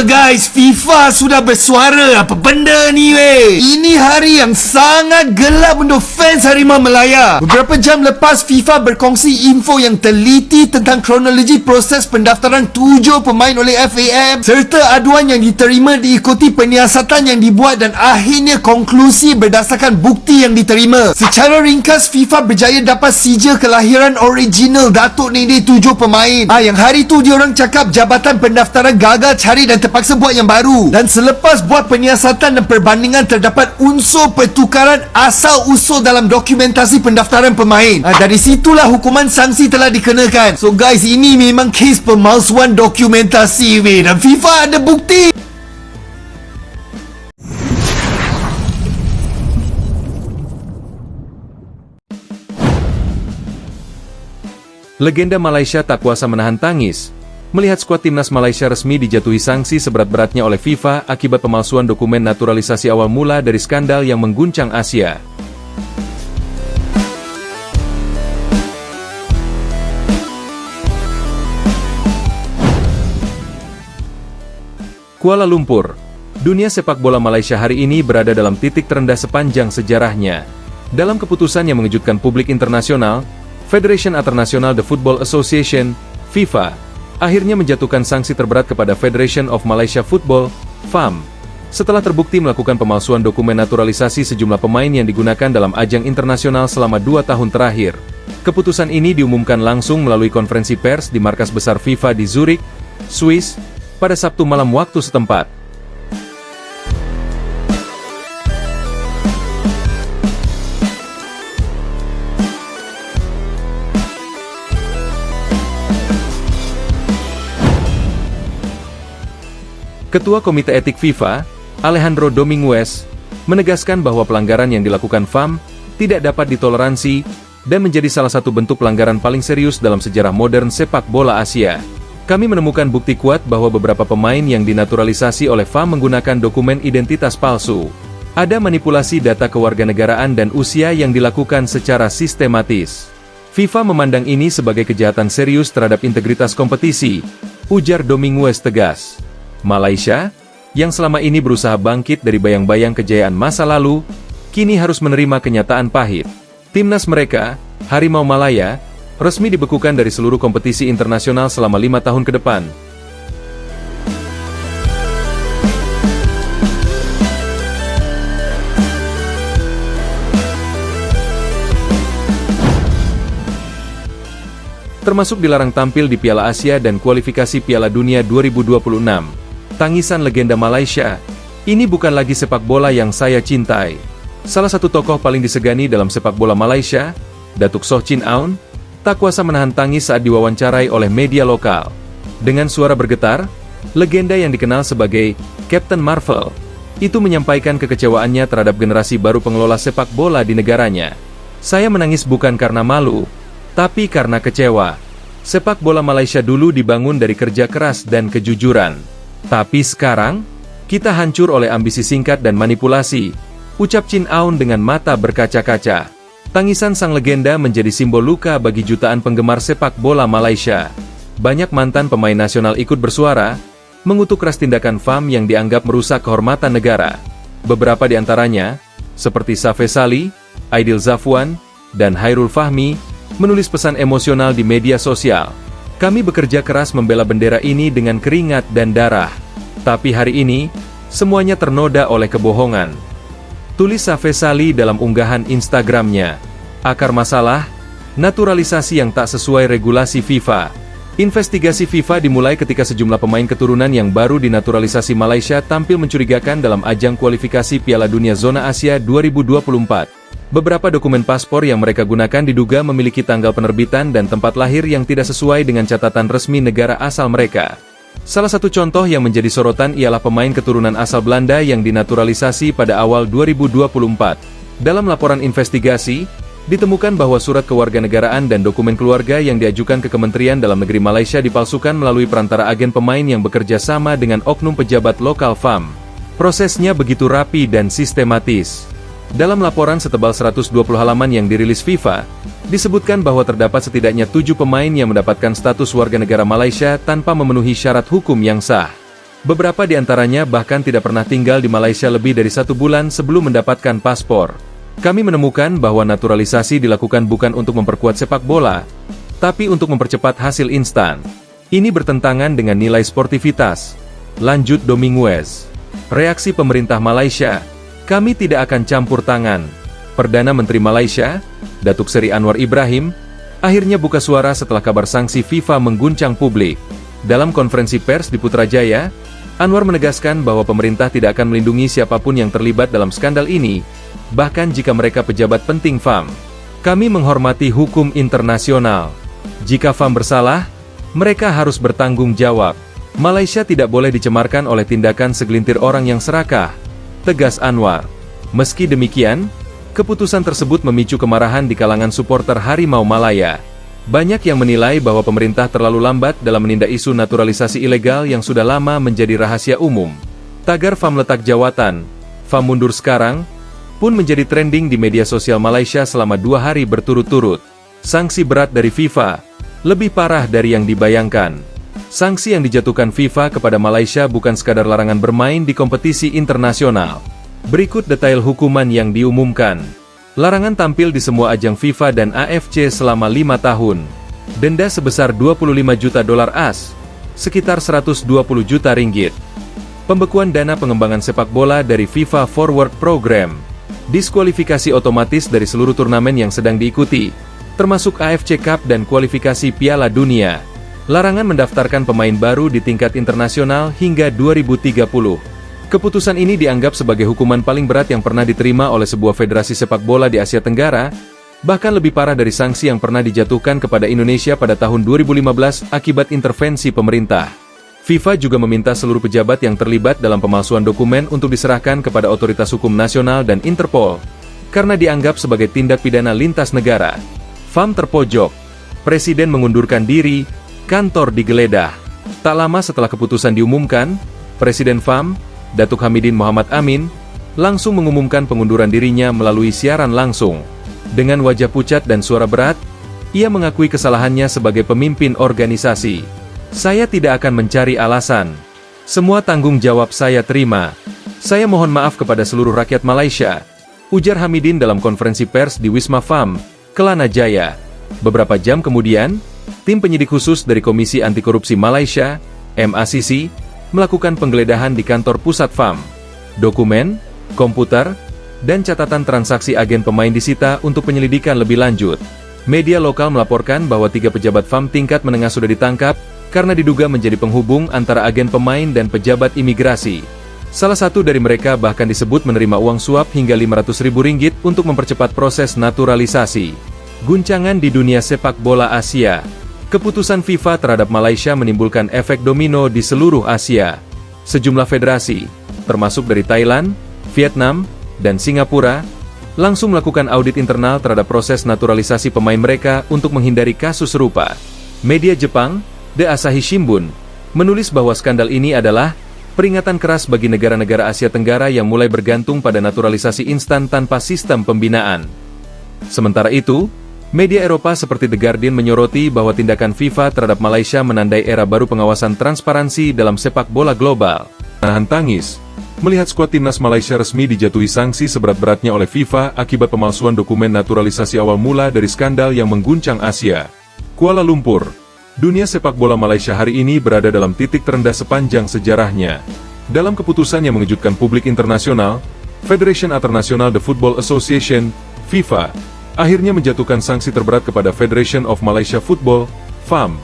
Guys, FIFA sudah bersuara. Apa benda ni weh? Ini hari yang sangat gelap untuk fans Harimau Malaya. Beberapa jam lepas, FIFA berkongsi info yang teliti tentang kronologi proses pendaftaran 7 pemain oleh FAM serta aduan yang diterima diikuti penyiasatan yang dibuat dan akhirnya konklusi berdasarkan bukti yang diterima. Secara ringkas, FIFA berjaya dapat sijil kelahiran original Datuk Nedi 7 pemain. Yang hari tu diorang cakap jabatan pendaftaran gagal cari dan terpaksa buat yang baru. Dan selepas buat penyiasatan dan perbandingan, terdapat unsur pertukaran asal usul dalam dokumentasi pendaftaran pemain. Dari situlah hukuman sanksi telah dikenakan. So guys, ini memang kes pemalsuan dokumentasi weh. Dan FIFA ada bukti. Legenda Malaysia tak kuasa menahan tangis melihat skuad timnas Malaysia resmi dijatuhi sanksi seberat-beratnya oleh FIFA akibat pemalsuan dokumen naturalisasi awal mula dari skandal yang mengguncang Asia. Kuala Lumpur, dunia sepak bola Malaysia hari ini berada dalam titik terendah sepanjang sejarahnya. Dalam keputusan yang mengejutkan publik internasional, Federation International The Football Association, FIFA, akhirnya menjatuhkan sanksi terberat kepada Federation of Malaysia Football, FAM, setelah terbukti melakukan pemalsuan dokumen naturalisasi sejumlah pemain yang digunakan dalam ajang internasional selama 2 tahun terakhir. Keputusan ini diumumkan langsung melalui konferensi pers di markas besar FIFA di Zurich, Swiss, pada Sabtu malam waktu setempat. Ketua Komite Etik FIFA, Alejandro Dominguez, menegaskan bahwa pelanggaran yang dilakukan FAM tidak dapat ditoleransi dan menjadi salah satu bentuk pelanggaran paling serius dalam sejarah modern sepak bola Asia. Kami menemukan bukti kuat bahwa beberapa pemain yang dinaturalisasi oleh FAM menggunakan dokumen identitas palsu. Ada manipulasi data kewarganegaraan dan usia yang dilakukan secara sistematis. FIFA memandang ini sebagai kejahatan serius terhadap integritas kompetisi, ujar Dominguez tegas. Malaysia, yang selama ini berusaha bangkit dari bayang-bayang kejayaan masa lalu, kini harus menerima kenyataan pahit. Timnas mereka, Harimau Malaya, resmi dibekukan dari seluruh kompetisi internasional selama 5 tahun ke depan. Termasuk dilarang tampil di Piala Asia dan kualifikasi Piala Dunia 2026. Tangisan legenda Malaysia, ini bukan lagi sepak bola yang saya cintai. Salah satu tokoh paling disegani dalam sepak bola Malaysia, Datuk Soh Chin Aun, tak kuasa menahan tangis saat diwawancarai oleh media lokal. Dengan suara bergetar, legenda yang dikenal sebagai Captain Marvel, itu menyampaikan kekecewaannya terhadap generasi baru pengelola sepak bola di negaranya. Saya menangis bukan karena malu, tapi karena kecewa. Sepak bola Malaysia dulu dibangun dari kerja keras dan kejujuran. Tapi sekarang, kita hancur oleh ambisi singkat dan manipulasi, ucap Chin Aun dengan mata berkaca-kaca. Tangisan sang legenda menjadi simbol luka bagi jutaan penggemar sepak bola Malaysia. Banyak mantan pemain nasional ikut bersuara, mengutuk keras tindakan FAM yang dianggap merusak kehormatan negara. Beberapa di antaranya, seperti Safes Sali, Aidil Zafwan, dan Hairul Fahmi, menulis pesan emosional di media sosial. Kami bekerja keras membela bendera ini dengan keringat dan darah. Tapi hari ini, semuanya ternoda oleh kebohongan. Tulis Safes Sali dalam unggahan Instagramnya. Akar masalah, naturalisasi yang tak sesuai regulasi FIFA. Investigasi FIFA dimulai ketika sejumlah pemain keturunan yang baru dinaturalisasi Malaysia tampil mencurigakan dalam ajang kualifikasi Piala Dunia Zona Asia 2024. Beberapa dokumen paspor yang mereka gunakan diduga memiliki tanggal penerbitan dan tempat lahir yang tidak sesuai dengan catatan resmi negara asal mereka. Salah satu contoh yang menjadi sorotan ialah pemain keturunan asal Belanda yang dinaturalisasi pada awal 2024. Dalam laporan investigasi, ditemukan bahwa surat kewarganegaraan dan dokumen keluarga yang diajukan ke Kementerian Dalam Negeri Malaysia dipalsukan melalui perantara agen pemain yang bekerja sama dengan oknum pejabat lokal FAM. Prosesnya begitu rapi dan sistematis. Dalam laporan setebal 120 halaman yang dirilis FIFA, disebutkan bahwa terdapat setidaknya 7 pemain yang mendapatkan status warga negara Malaysia tanpa memenuhi syarat hukum yang sah. Beberapa di antaranya bahkan tidak pernah tinggal di Malaysia lebih dari 1 bulan sebelum mendapatkan paspor. Kami menemukan bahwa naturalisasi dilakukan bukan untuk memperkuat sepak bola, tapi untuk mempercepat hasil instan. Ini bertentangan dengan nilai sportivitas. Lanjut Dominguez. Reaksi pemerintah Malaysia, kami tidak akan campur tangan. Perdana Menteri Malaysia, Datuk Seri Anwar Ibrahim, akhirnya buka suara setelah kabar sanksi FIFA mengguncang publik. Dalam konferensi pers di Putrajaya, Anwar menegaskan bahwa pemerintah tidak akan melindungi siapapun yang terlibat dalam skandal ini, bahkan jika mereka pejabat penting FAM. Kami menghormati hukum internasional. Jika FAM bersalah, mereka harus bertanggung jawab. Malaysia tidak boleh dicemarkan oleh tindakan segelintir orang yang serakah, tegas Anwar. Meski demikian, keputusan tersebut memicu kemarahan di kalangan supporter Harimau Malaya. Banyak yang menilai bahwa pemerintah terlalu lambat dalam menindak isu naturalisasi ilegal yang sudah lama menjadi rahasia umum. Tagar FAM letak jawatan, FAM mundur sekarang, pun menjadi trending di media sosial Malaysia selama 2 hari berturut-turut. Sanksi berat dari FIFA, lebih parah dari yang dibayangkan. Sanksi yang dijatuhkan FIFA kepada Malaysia bukan sekadar larangan bermain di kompetisi internasional. Berikut detail hukuman yang diumumkan. Larangan tampil di semua ajang FIFA dan AFC selama 5 tahun. Denda sebesar 25 juta dolar AS, sekitar 120 juta ringgit. Pembekuan dana pengembangan sepak bola dari FIFA Forward Program. Diskualifikasi otomatis dari seluruh turnamen yang sedang diikuti, termasuk AFC Cup dan kualifikasi Piala Dunia. Larangan mendaftarkan pemain baru di tingkat internasional hingga 2030. Keputusan ini dianggap sebagai hukuman paling berat yang pernah diterima oleh sebuah federasi sepak bola di Asia Tenggara, bahkan lebih parah dari sanksi yang pernah dijatuhkan kepada Indonesia pada tahun 2015 akibat intervensi pemerintah. FIFA juga meminta seluruh pejabat yang terlibat dalam pemalsuan dokumen untuk diserahkan kepada otoritas hukum nasional dan Interpol, karena dianggap sebagai tindak pidana lintas negara. FAM terpojok, Presiden mengundurkan diri, kantor digeledah. Tak lama setelah keputusan diumumkan, Presiden FAM, Datuk Hamidin Muhammad Amin, langsung mengumumkan pengunduran dirinya melalui siaran langsung. Dengan wajah pucat dan suara berat, ia mengakui kesalahannya sebagai pemimpin organisasi. Saya tidak akan mencari alasan. Semua tanggung jawab saya terima. Saya mohon maaf kepada seluruh rakyat Malaysia, ujar Hamidin dalam konferensi pers di Wisma FAM, Kelana Jaya. Beberapa jam kemudian, tim penyidik khusus dari Komisi Anti Korupsi Malaysia, MACC, melakukan penggeledahan di kantor pusat FAM. Dokumen, komputer, dan catatan transaksi agen pemain disita untuk penyelidikan lebih lanjut. Media lokal melaporkan bahwa 3 pejabat FAM tingkat menengah sudah ditangkap karena diduga menjadi penghubung antara agen pemain dan pejabat imigrasi. Salah satu dari mereka bahkan disebut menerima uang suap hingga Rp500.000 untuk mempercepat proses naturalisasi. Guncangan di dunia sepak bola Asia. Keputusan FIFA terhadap Malaysia menimbulkan efek domino di seluruh Asia. Sejumlah federasi, termasuk dari Thailand, Vietnam, dan Singapura, langsung melakukan audit internal terhadap proses naturalisasi pemain mereka untuk menghindari kasus serupa. Media Jepang, The Asahi Shimbun, menulis bahwa skandal ini adalah peringatan keras bagi negara-negara Asia Tenggara yang mulai bergantung pada naturalisasi instan tanpa sistem pembinaan. Sementara itu, media Eropa seperti The Guardian menyoroti bahwa tindakan FIFA terhadap Malaysia menandai era baru pengawasan transparansi dalam sepak bola global. Nahan tangis, melihat skuad timnas Malaysia resmi dijatuhi sanksi seberat-beratnya oleh FIFA akibat pemalsuan dokumen naturalisasi awal mula dari skandal yang mengguncang Asia. Kuala Lumpur, dunia sepak bola Malaysia hari ini berada dalam titik terendah sepanjang sejarahnya. Dalam keputusan yang mengejutkan publik internasional, Federation International The Football Association, FIFA, akhirnya menjatuhkan sanksi terberat kepada Federation of Malaysia Football, FAM,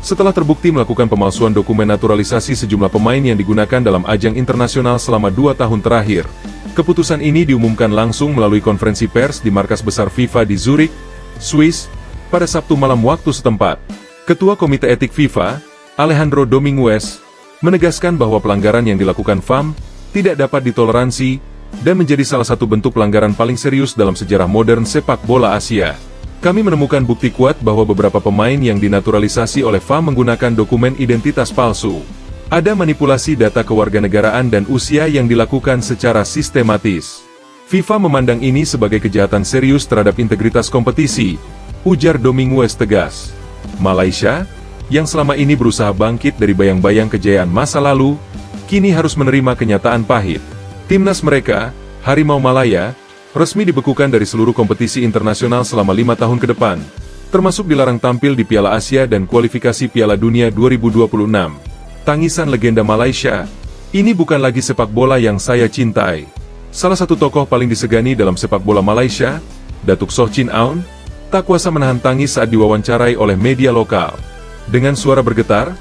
setelah terbukti melakukan pemalsuan dokumen naturalisasi sejumlah pemain yang digunakan dalam ajang internasional selama 2 tahun terakhir. Keputusan ini diumumkan langsung melalui konferensi pers di markas besar FIFA di Zurich, Swiss, pada Sabtu malam waktu setempat. Ketua Komite Etik FIFA, Alejandro Dominguez, menegaskan bahwa pelanggaran yang dilakukan FAM tidak dapat ditoleransi dan menjadi salah satu bentuk pelanggaran paling serius dalam sejarah modern sepak bola Asia. Kami menemukan bukti kuat bahwa beberapa pemain yang dinaturalisasi oleh FAM menggunakan dokumen identitas palsu. Ada manipulasi data kewarganegaraan dan usia yang dilakukan secara sistematis. FIFA memandang ini sebagai kejahatan serius terhadap integritas kompetisi, ujar Dominguez tegas. Malaysia, yang selama ini berusaha bangkit dari bayang-bayang kejayaan masa lalu, kini harus menerima kenyataan pahit. Timnas mereka, Harimau Malaya, resmi dibekukan dari seluruh kompetisi internasional selama 5 tahun ke depan, termasuk dilarang tampil di Piala Asia dan kualifikasi Piala Dunia 2026. Tangisan legenda Malaysia, ini bukan lagi sepak bola yang saya cintai. Salah satu tokoh paling disegani dalam sepak bola Malaysia, Datuk Soh Chin Aun, tak kuasa menahan tangis saat diwawancarai oleh media lokal. Dengan suara bergetar,